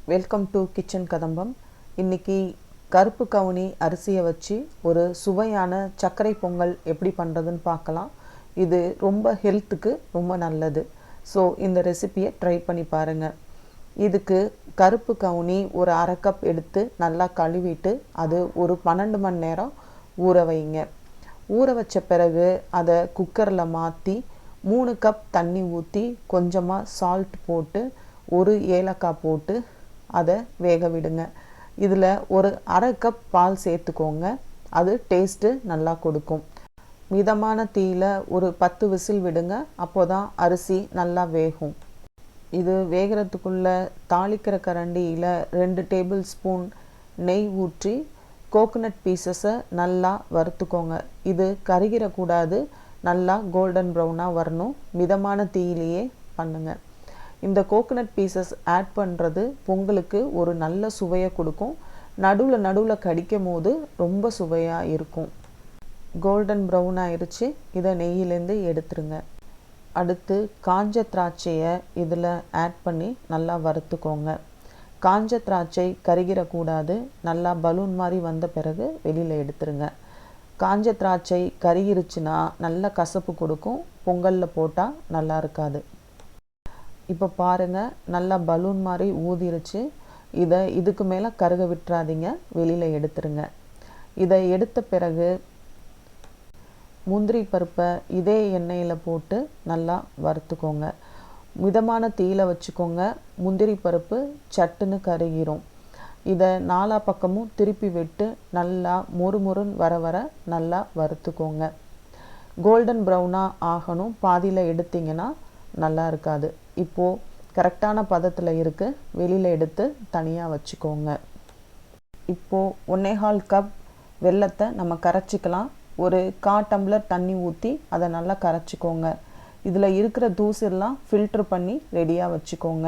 Welcome to kitchen கதம்பம். இன்னைக்கு கருப்பு கவுனி அரிசியை வச்சு ஒரு சுவையான சர்க்கரை பொங்கல் எப்படி பண்ணுறதுன்னு பார்க்கலாம். இது ரொம்ப ஹெல்த்துக்கு ரொம்ப நல்லது. ஸோ இந்த ரெசிபியை ட்ரை பண்ணி பாருங்கள். இதுக்கு கருப்பு கவுனி ஒரு அரை கப் எடுத்து நல்லா கழுவிட்டு அது ஒரு 12 மணி நேரம் ஊற வைங்க. ஊற வச்ச பிறகு அதை குக்கரில் மாற்றி 3 கப் தண்ணி ஊற்றி கொஞ்சமாக சால்ட் போட்டு ஒரு ஏலக்காய் போட்டு அதை வேக விடுங்க. இதில் ஒரு அரை கப் பால் சேர்த்துக்கோங்க. அது டேஸ்ட்டு நல்லா கொடுக்கும். மிதமான தீயில் ஒரு 10 விசில் விடுங்க. அப்போ தான் அரிசி நல்லா வேகும். இது வேகிறதுக்குள்ளே தாளிக்கிற கரண்டியில் 2 டேபிள் ஸ்பூன் நெய் ஊற்றி கோகோனட் பீசஸை நல்லா வறுத்துக்கோங்க. இது கருகிடக்கூடாது, நல்லா கோல்டன் ப்ரௌனாக வரணும். மிதமான தீயிலேயே பண்ணுங்கள். இந்த கோகோனட் பீசஸ் ஆட் பண்ணுறது பொங்கலுக்கு ஒரு நல்ல சுவையை கொடுக்கும். நடுவில் கடிக்கும் போது ரொம்ப சுவையாக இருக்கும். கோல்டன் ப்ரௌன் ஆயிடுச்சு. இதை நெய்யிலேருந்து எடுத்துருங்க. அடுத்து காஞ்ச திராட்சையை இதில் ஆட் பண்ணி நல்லா வறுத்துக்கோங்க. காஞ்ச திராட்சை கருகிடக்கூடாது. நல்லா பலூன் மாதிரி வந்த பிறகு வெளியில் எடுத்துருங்க. காஞ்ச திராட்சை கருகிருச்சுன்னா நல்ல கசப்பு கொடுக்கும். பொங்கலில் போட்டால் நல்லா இருக்காது. இப்போ பாருங்கள், நல்லா பலூன் மாதிரி ஊதிருச்சு. இதுக்கு மேலே கருக விட்டுறாதீங்க, வெளியில் எடுத்துருங்க. இதை எடுத்த பிறகு முந்திரி பருப்பை இதே எண்ணெயில் போட்டு நல்லா வறுத்துக்கோங்க. மிதமான தீயில் வச்சுக்கோங்க. முந்திரி பருப்பு சட்டுன்னு கருகிரும். இதை 4 பக்கமும் திருப்பி விட்டு நல்லா மொறுமொறுன்னு வர நல்லா வறுத்துக்கோங்க. கோல்டன் ப்ரௌனாக ஆகணும். பாதியில் எடுத்திங்கன்னா நல்லா இருக்காது. இப்போது கரெக்டான பதத்தில் இருக்குது. வெளியில் எடுத்து தனியாக வச்சுக்கோங்க. இப்போது 1.25 கப் வெல்லத்தை நம்ம கரைச்சிக்கலாம். ஒரு 1/4 டம்ளர் தண்ணி ஊற்றி அதை நல்லா கரைச்சிக்கோங்க. இதில் இருக்கிற தூசெல்லாம் ஃபில்ட்ரு பண்ணி ரெடியாக வச்சுக்கோங்க.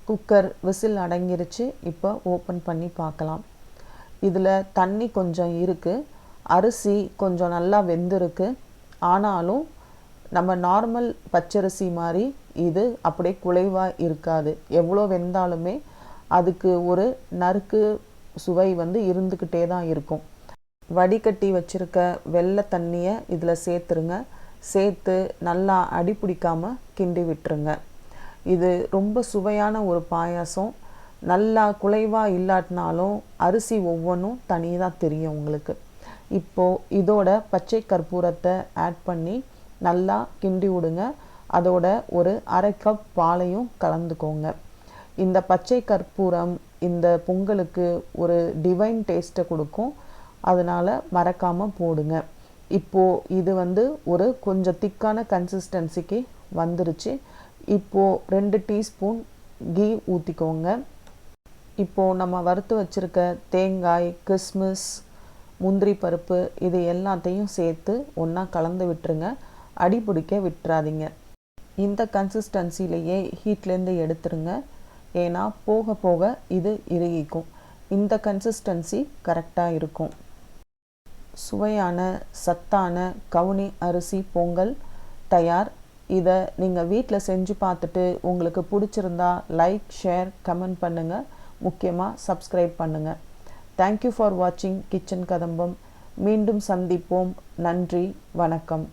குக்கர் விசில் அடங்கிருச்சு. இப்போ ஓப்பன் பண்ணி பார்க்கலாம். இதில் தண்ணி கொஞ்சம் இருக்குது. அரிசி கொஞ்சம் நல்லா வெந்திருக்கு. ஆனாலும் நம்ம நார்மல் பச்சரிசி மாதிரி இது அப்படியே குலைவாக இருக்காது. எவ்வளோ வெந்தாலுமே அதுக்கு ஒரு நறுக்கு சுவை இருந்துக்கிட்டே தான் இருக்கும். வடிகட்டி வச்சுருக்க வெள்ளை தண்ணியை இதில் சேர்த்துருங்க. சேர்த்து நல்லா அடி பிடிக்காமல் கிண்டி விட்டுருங்க. இது ரொம்ப சுவையான ஒரு பாயாசம். நல்லா குலைவாக இல்லாட்டினாலும் அரிசி ஒவ்வொன்றும் தனியாக தெரியும் உங்களுக்கு. இப்போது இதோட பச்சை கற்பூரத்தை ஆட் பண்ணி நல்லா கிண்டி விடுங்க. அதோட ஒரு அரை கப் பாலையும் கலந்துக்கோங்க. இந்த பச்சை கற்பூரம் இந்த பொங்கலுக்கு ஒரு டிவைன் டேஸ்ட்டை கொடுக்கும். அதனால் மறக்காமல் போடுங்க. இப்போது இது ஒரு கொஞ்சம் திக்கான கன்சிஸ்டன்சிக்கு வந்துருச்சு. இப்போது 2 டீஸ்பூன் கீ ஊற்றிக்கோங்க. இப்போது நம்ம வறுத்து வச்சுருக்க தேங்காய், கிஸ்மிஸ், முந்திரி பருப்பு இது எல்லாத்தையும் சேர்த்து ஒன்றா கலந்து விட்டுருங்க. அடி பிடிக்க விட்டுறாதீங்க. இந்த கன்சிஸ்டன்சிலேயே ஹீட்லேருந்து எடுத்துருங்க. ஏன்னா போக போக இது இறுகிக்கும். இந்த கன்சிஸ்டன்சி கரெக்டாக இருக்கும். சுவையான சத்தான கவுனி அரிசி பொங்கல் தயார். இதை நீங்கள் வீட்டில் செஞ்சு பார்த்துட்டு உங்களுக்கு பிடிச்சிருந்தா லைக், ஷேர், கமெண்ட் பண்ணுங்கள். முக்கியமாக சப்ஸ்கிரைப் பண்ணுங்கள். தேங்க்யூ ஃபார் வாட்சிங் கிச்சன் கதம்பம். மீண்டும் சந்திப்போம். நன்றி, வணக்கம்.